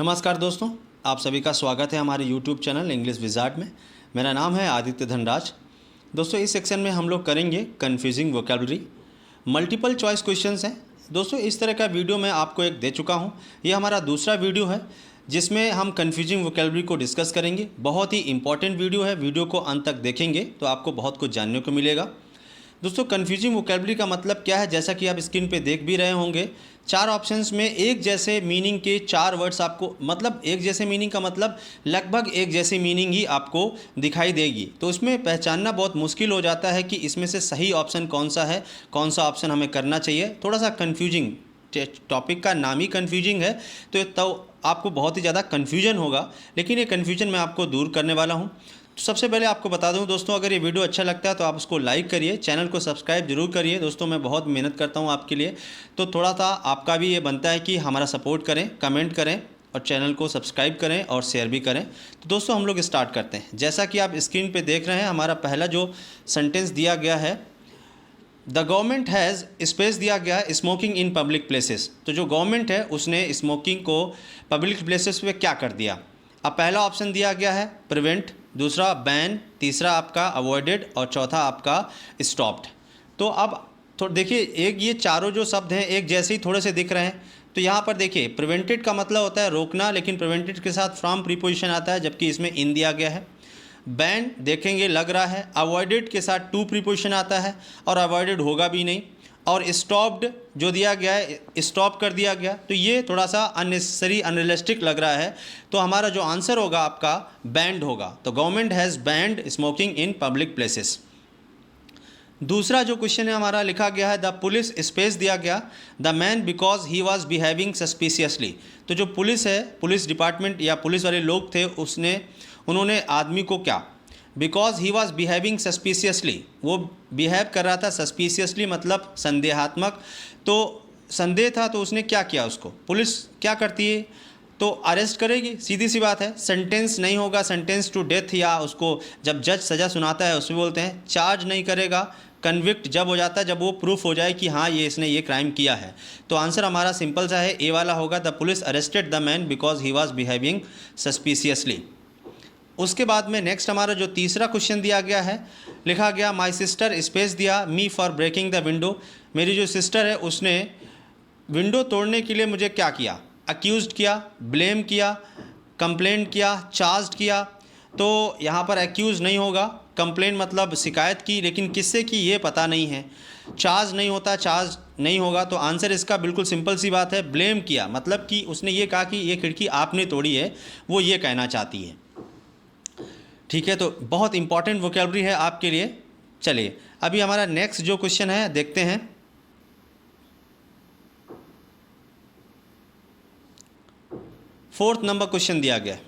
नमस्कार दोस्तों, आप सभी का स्वागत है हमारे YouTube चैनल इंग्लिश विज़ार्ड में। मेरा नाम है आदित्य धनराज। दोस्तों, इस सेक्शन में हम लोग करेंगे confusing vocabulary. Multiple choice questions हैं। दोस्तों, इस तरह का वीडियो मैं आपको एक दे चुका हूं। ये हमारा दूसरा वीडियो है जिसमें हम कन्फ्यूजिंग वोकैबुलरी को डिस्कस करेंगे। बहुत ही इंपॉर्टेंट वीडियो है। वीडियो को अंत तक देखेंगे तो आपको बहुत कुछ जानने को मिलेगा। दोस्तों, कन्फ्यूजिंग वोकैबुलरी का मतलब क्या है, जैसा कि आप स्क्रीन पे देख भी रहे होंगे। 4 ऑप्शंस में एक जैसे मीनिंग के 4 वर्ड्स आपको, मतलब एक जैसे मीनिंग का मतलब लगभग एक जैसी मीनिंग ही आपको दिखाई देगी। तो इसमें पहचानना बहुत मुश्किल हो जाता है कि इसमें से सही ऑप्शन कौन सा है, कौन सा ऑप्शन हमें करना चाहिए। थोड़ा सा कन्फ्यूजिंग, टॉपिक का नाम ही कन्फ्यूजिंग है तो आपको बहुत ही ज़्यादा कन्फ्यूजन होगा, लेकिन ये कन्फ्यूजन मैं आपको दूर करने वाला हूँ। तो सबसे पहले आपको बता दूं दोस्तों, अगर ये वीडियो अच्छा लगता है तो आप उसको लाइक करिए, चैनल को सब्सक्राइब जरूर करिए। दोस्तों, मैं बहुत मेहनत करता हूं आपके लिए, तो थोड़ा सा आपका भी ये बनता है कि हमारा सपोर्ट करें, कमेंट करें और चैनल को सब्सक्राइब करें और शेयर भी करें। तो दोस्तों, हम लोग स्टार्ट करते हैं। जैसा कि आप स्क्रीन पर देख रहे हैं, हमारा पहला जो सेंटेंस दिया गया है, द गवर्नमेंट हैज़, स्पेस दिया गया है स्मोकिंग इन पब्लिक प्लेसेस। तो जो गवर्नमेंट है उसने स्मोकिंग को पब्लिक प्लेसेस पे क्या कर दिया। अब पहला ऑप्शन दिया गया है प्रिवेंट, दूसरा बैन, तीसरा आपका अवॉइडेड और चौथा आपका स्टॉप्ड। तो अब थोड़ा देखिए, एक ये चारों जो शब्द हैं एक जैसे ही थोड़े से दिख रहे हैं। तो यहाँ पर देखिए, प्रिवेंटेड का मतलब होता है रोकना, लेकिन प्रिवेंटेड के साथ फ्रॉम प्रीपोजिशन आता है, जबकि इसमें इन दिया गया है। बैन देखेंगे लग रहा है, अवॉइडेड के साथ टू प्रीपोजिशन आता है और अवॉइडेड होगा भी नहीं। और स्टॉप्ड जो दिया गया है, स्टॉप कर दिया गया, तो ये थोड़ा सा अननेसेसरी, अनरियलिस्टिक लग रहा है। तो हमारा जो आंसर होगा आपका बैंड होगा। तो government has band smoking in public places. दूसरा जो क्वेश्चन है हमारा लिखा गया है, द पुलिस, स्पेस दिया गया the man because he was behaving suspiciously. तो जो पुलिस है, पुलिस डिपार्टमेंट या पुलिस वाले लोग थे, उन्होंने आदमी को क्या, because he was behaving suspiciously, वो बिहेव कर रहा था सस्पिशियसली मतलब संदेहात्मक। तो संदेह था तो उसने क्या किया, उसको पुलिस क्या करती है, तो अरेस्ट करेगी, सीधी सी बात है। सेंटेंस नहीं होगा, सेंटेंस टू डेथ, या उसको जब जज सज़ा सुनाता है उसमें बोलते हैं चार्ज नहीं करेगा। कन्विक्ट जब हो जाता है, जब वो प्रूफ हो जाए कि हाँ इसने ये क्राइम किया है। तो आंसर हमारा सिंपल सा है, ए वाला होगा, the police arrested the man because he was behaving suspiciously. उसके बाद में नेक्स्ट हमारा जो तीसरा क्वेश्चन दिया गया है, लिखा गया माय सिस्टर, स्पेस दिया me for breaking the window. मेरी जो सिस्टर है उसने विंडो तोड़ने के लिए मुझे क्या किया, अक्यूज़ड किया, ब्लेम किया, कंप्लेंट किया, चार्ज किया। तो यहाँ पर एक्यूज़ नहीं होगा, कंप्लेंट मतलब शिकायत की, लेकिन किससे की ये पता नहीं है। चार्ज नहीं होता, चार्ज नहीं होगा। तो आंसर इसका बिल्कुल सिंपल सी बात है, ब्लेम किया, मतलब कि उसने ये कहा कि ये खिड़की आपने तोड़ी है, वो ये कहना चाहती है। ठीक है, तो बहुत इंपॉर्टेंट वोकैबुलरी है आपके लिए। चलिए अभी हमारा नेक्स्ट जो क्वेश्चन है देखते हैं। फोर्थ नंबर क्वेश्चन दिया गया,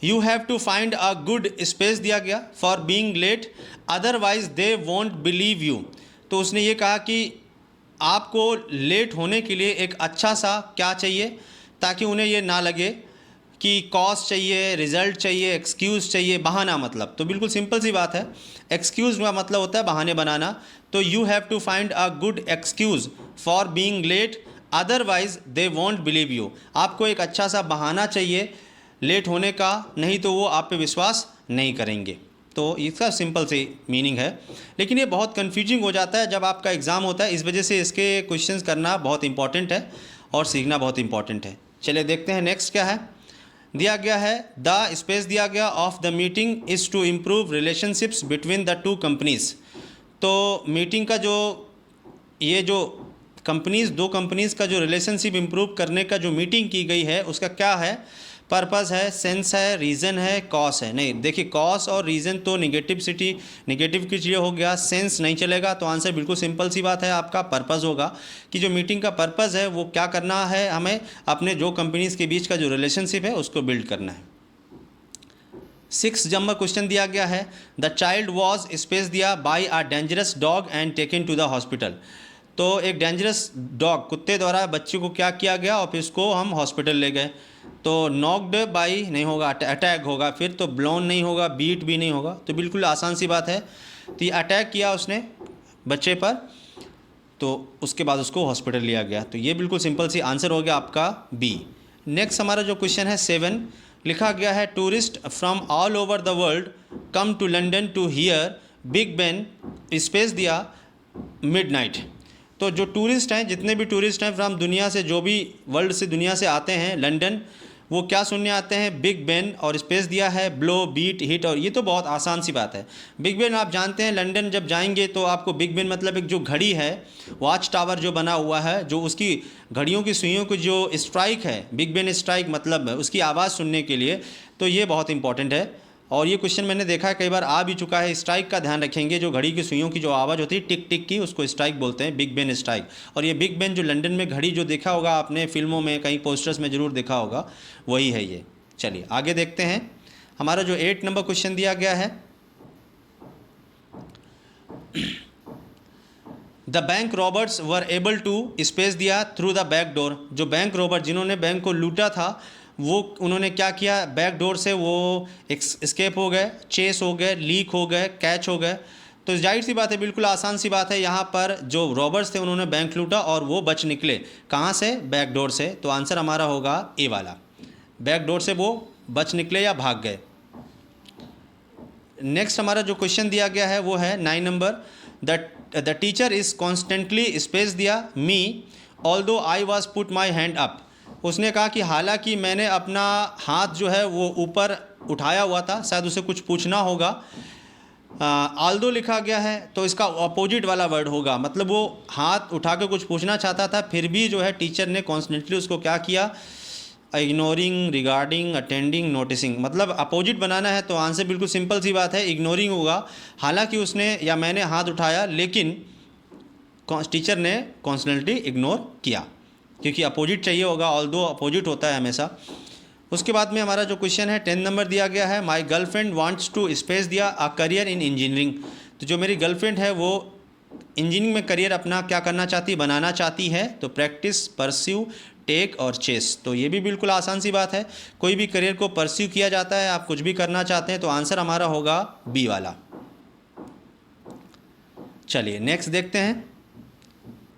you have to find a good, space दिया गया for being late otherwise they won't believe you. तो उसने ये कहा कि आपको लेट होने के लिए एक अच्छा सा क्या चाहिए, ताकि उन्हें ये ना लगे कि कॉज चाहिए, रिजल्ट चाहिए, एक्सक्यूज़ चाहिए, बहाना मतलब। तो बिल्कुल सिंपल सी बात है, एक्सक्यूज़ का मतलब होता है बहाने बनाना। तो you have to find a good excuse for being late otherwise they won't believe you. आपको एक अच्छा सा बहाना चाहिए लेट होने का, नहीं तो वो आप पे विश्वास नहीं करेंगे। तो इसका सिंपल सी मीनिंग है, लेकिन ये बहुत कन्फ्यूजिंग हो जाता है जब आपका एग्ज़ाम होता है। इस वजह से इसके क्वेश्चंस करना बहुत इंपॉर्टेंट है और सीखना बहुत इंपॉर्टेंट है। चलिए देखते हैं नेक्स्ट क्या है। दिया गया है द, स्पेस दिया गया of the meeting is to improve relationships between the two companies. तो मीटिंग का जो, ये जो कंपनीज़, दो कंपनीज़ का जो रिलेशनशिप इम्प्रूव करने का जो मीटिंग की गई है उसका क्या है, पर्पस है, सेंस है, रीज़न है, कॉस है। नहीं देखिए, कॉस और रीज़न तो नेगेटिव की चीज़ हो गया, सेंस नहीं चलेगा। तो आंसर बिल्कुल सिंपल सी बात है, आपका पर्पस होगा कि जो मीटिंग का पर्पस है वो क्या करना है, हमें अपने जो कंपनीज़ के बीच का जो रिलेशनशिप है उसको बिल्ड करना है। 6 नंबर क्वेश्चन दिया गया है, द चाइल्ड वॉज, स्पेस दिया by a dangerous dog and taken to the hospital. तो एक डेंजरस डॉग, कुत्ते द्वारा बच्चे को क्या किया गया और फिर इसको हम हॉस्पिटल ले गए। तो नॉक्ड बाई नहीं होगा, अटैक होगा, फिर तो ब्लोन नहीं होगा, बीट भी नहीं होगा। तो बिल्कुल आसान सी बात है। तो ये अटैक किया उसने बच्चे पर, तो उसके बाद उसको हॉस्पिटल लिया गया। तो ये बिल्कुल सिंपल सी आंसर हो गया आपका बी। नेक्स्ट हमारा जो क्वेश्चन है 7, लिखा गया है tourist from all over the world come to London to hear Big Ben, space दिया मिडनाइट। तो जो टूरिस्ट हैं, जितने भी टूरिस्ट हैं फ्रॉम दुनिया से, जो भी वर्ल्ड से दुनिया से आते हैं लंदन, वो क्या सुनने आते हैं? बिग बेन, और स्पेस दिया है ब्लो, बीट, हिट। और ये तो बहुत आसान सी बात है। बिग बेन आप जानते हैं, लंदन जब जाएंगे तो आपको बिग बेन मतलब एक जो घड़ी है, वॉच टावर जो बना हुआ है, जो उसकी घड़ियों की सुइयों की जो स्ट्राइक है, बिग बेन स्ट्राइक मतलब उसकी आवाज़ सुनने के लिए, तो ये बहुत इंपॉर्टेंट है। और ये क्वेश्चन मैंने देखा है कई बार आ भी चुका है। स्ट्राइक का ध्यान रखेंगे, जो घड़ी की सुइयों की जो आवाज़ होती है टिक टिक की, उसको स्ट्राइक बोलते हैं, बिग बेन स्ट्राइक। और ये बिग बेन जो लंदन में घड़ी जो देखा होगा आपने फिल्मों में, कहीं पोस्टर्स में ज़रूर देखा होगा, वही है ये। चलिए आगे देखते हैं। हमारा जो 8 नंबर क्वेश्चन दिया गया है, the bank robbers were able to, space दिया थ्रू द बैक डोर। जो बैंक रॉबर, जिन्होंने बैंक को लूटा था, वो उन्होंने क्या किया? बैक डोर से वो एस्केप हो गए, चेस हो गए, लीक हो गए, कैच हो गए। तो जाहिर सी बात है, बिल्कुल आसान सी बात है, यहाँ पर जो रॉबर्स थे उन्होंने बैंक लूटा और वो बच निकले। कहाँ से? बैक डोर से। तो आंसर हमारा होगा ए वाला, बैक डोर से वो बच निकले या भाग गए। नेक्स्ट हमारा जो क्वेश्चन दिया गया है वो है 9 number, the teacher is constantly, space दिया me although I was put my hand up. उसने कहा कि हालांकि मैंने अपना हाथ जो है वो ऊपर उठाया हुआ था, शायद उसे कुछ पूछना होगा। आल्दो लिखा गया है तो इसका अपोजिट वाला वर्ड होगा, मतलब वो हाथ उठा के कुछ पूछना चाहता था, फिर भी जो है टीचर ने कॉन्स्टेंटली उसको क्या किया? Ignoring, regarding, attending, noticing. मतलब अपोजिट बनाना है तो आंसर बिल्कुल सिंपल सी बात है, इग्नोरिंग होगा। हालांकि उसने या मैंने हाथ उठाया, लेकिन टीचर ने कॉन्स्टेंटली इग्नोर किया, क्योंकि अपोजिट चाहिए होगा, ऑल्दो अपोजिट होता है हमेशा। उसके बाद में हमारा जो क्वेश्चन है 10 नंबर दिया गया है, my girlfriend wants to, space दिया अ करियर इन इंजीनियरिंग। तो जो मेरी गर्लफ्रेंड है वो इंजीनियरिंग में करियर अपना क्या करना चाहती है? बनाना चाहती है। तो प्रैक्टिस, परस्यू, टेक और चेस। तो ये भी बिल्कुल आसान सी बात है, कोई भी करियर को परस्यू किया जाता है, आप कुछ भी करना चाहते हैं, तो आंसर हमारा होगा बी वाला। चलिए नेक्स्ट देखते हैं।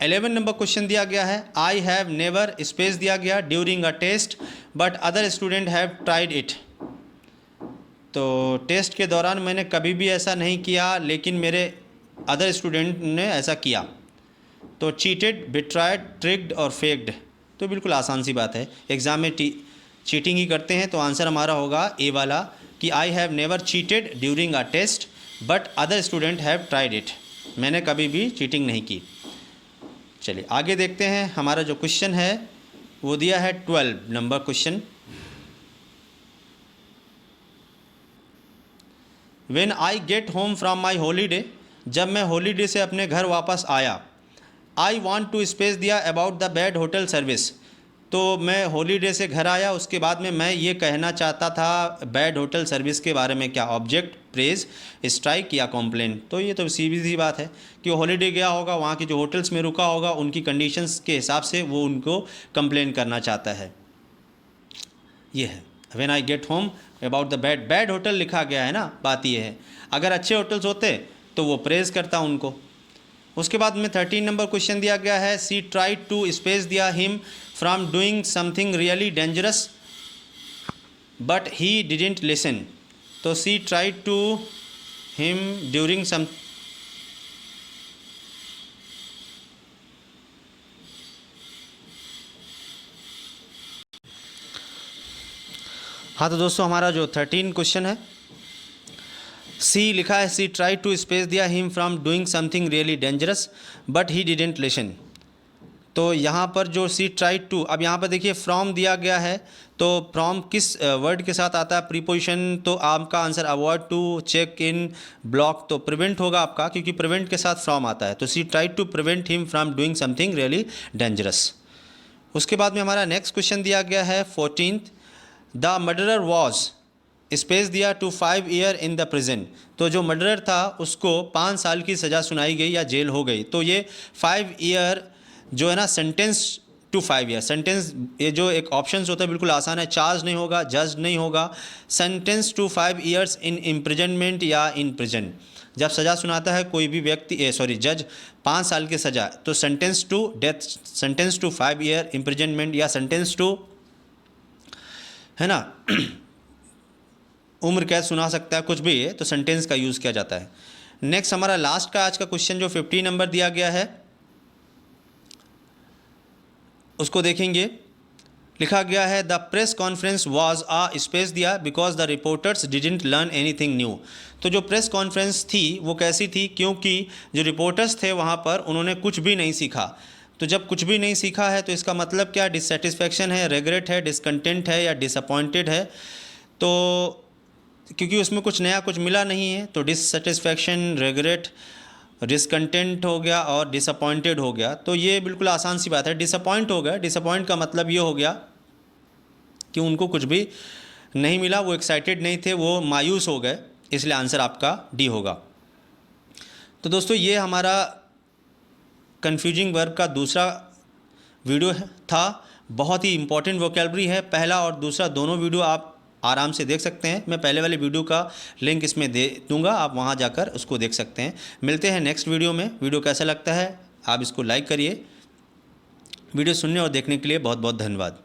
11 नंबर क्वेश्चन दिया गया है, आई हैव नेवर, स्पेस दिया गया during a test but other student have tried it. तो टेस्ट के दौरान मैंने कभी भी ऐसा नहीं किया, लेकिन मेरे अदर स्टूडेंट ने ऐसा किया। तो चीटेड, बिट्राइड, ट्रिक्ड और फेक्ड। तो बिल्कुल आसान सी बात है, एग्ज़ाम में चीटिंग ही करते हैं, तो आंसर हमारा होगा ए वाला कि I have never cheated during a test but other student have tried it. मैंने कभी भी चीटिंग नहीं की। चलिए आगे देखते हैं। हमारा जो क्वेश्चन है वो दिया है 12 number question, when I get home from my holiday, जब मैं हॉलीडे से अपने घर वापस आया, आई वॉन्ट टू, स्पेस दिया about the bad hotel service. तो मैं हॉलीडे से घर आया, उसके बाद में मैं ये कहना चाहता था बैड होटल सर्विस के बारे में, क्या? ऑब्जेक्ट, प्रेज, स्ट्राइक या कॉम्प्लेन। तो ये तो सीधी सी बात है कि वो हॉलीडे गया होगा, वहाँ की जो होटल्स में रुका होगा उनकी कंडीशंस के हिसाब से वो उनको कंप्लेन करना चाहता है। ये है when I get home about the bad hotel लिखा गया है ना, बात ये है। अगर अच्छे होटल्स होते तो वो प्रेज करता उनको। उसके बाद में 13 नंबर क्वेश्चन दिया गया है, सी ट्राइड टू, स्पेस दिया him from doing something really dangerous but he didn't listen. तो she tried to him during some, हाँ तो दोस्तों हमारा जो 13 क्वेश्चन है, सी लिखा है, सी ट्राई टू, स्पेस दिया him from doing something really dangerous but he didn't listen. तो यहाँ पर जो सी ट्राई टू, अब यहाँ पर देखिए फ्रॉम दिया गया है, तो फ्रॉम किस वर्ड के साथ आता है? प्रीपोजिशन। तो आपका answer avoid to, check in, block. तो प्रिवेंट होगा आपका, क्योंकि प्रिवेंट के साथ फ्रॉम आता है। तो she try to prevent him from doing something really dangerous. उसके बाद में हमारा नेक्स्ट क्वेश्चन दिया गया है 14th, the murderer was, space दिया to 5 year in the prison. तो जो मर्डरर था उसको 5 साल की सज़ा सुनाई गई या जेल हो गई। तो ये 5 ईयर जो है ना, सेंटेंस टू 5 ईयर, सेंटेंस ये जो एक ऑप्शंस होता है बिल्कुल आसान है, चार्ज नहीं होगा, जज नहीं होगा, sentence to 5 years in imprisonment या इन प्रिजन। जब सज़ा सुनाता है कोई भी व्यक्ति, जज 5 साल की सज़ा, तो sentence to death, sentence to 5 year imprisonment या सेंटेंस टू है ना। उम्र कैद सुना सकता है, कुछ भी है तो सेंटेंस का यूज़ किया जाता है। नेक्स्ट हमारा लास्ट का आज का क्वेश्चन जो 50 नंबर दिया गया है उसको देखेंगे। लिखा गया है the press conference was a space दिया because the reporters didn't learn anything new. तो जो प्रेस कॉन्फ्रेंस थी वो कैसी थी, क्योंकि जो रिपोर्टर्स थे वहाँ पर उन्होंने कुछ भी नहीं सीखा। तो जब कुछ भी नहीं सीखा है तो इसका मतलब क्या, डिससेटिस्फैक्शन है, रेग्रेट है, डिसकंटेंट है या डिसअपॉइंटेड है। तो क्योंकि उसमें कुछ नया कुछ मिला नहीं है तो डिससेटिस्फैक्शन, रेग्रेट, डिसकंटेंट हो गया और डिसअपॉइंटेड हो गया। तो ये बिल्कुल आसान सी बात है। डिसअपॉइंट हो गया, डिसअपॉइंट का मतलब ये हो गया कि उनको कुछ भी नहीं मिला, वो एक्साइटेड नहीं थे, वो मायूस हो गए, इसलिए आंसर आपका डी होगा। तो दोस्तों ये हमारा कन्फ्यूजिंग वर्ब का दूसरा वीडियो था। बहुत ही इंपॉर्टेंट वोकैबुलरी है। पहला और दूसरा दोनों वीडियो आप आराम से देख सकते हैं। मैं पहले वाले वीडियो का लिंक इसमें दे दूंगा, आप वहां जाकर उसको देख सकते हैं। मिलते हैं नेक्स्ट वीडियो में। वीडियो कैसा लगता है आप इसको लाइक करिए। वीडियो सुनने और देखने के लिए बहुत बहुत धन्यवाद।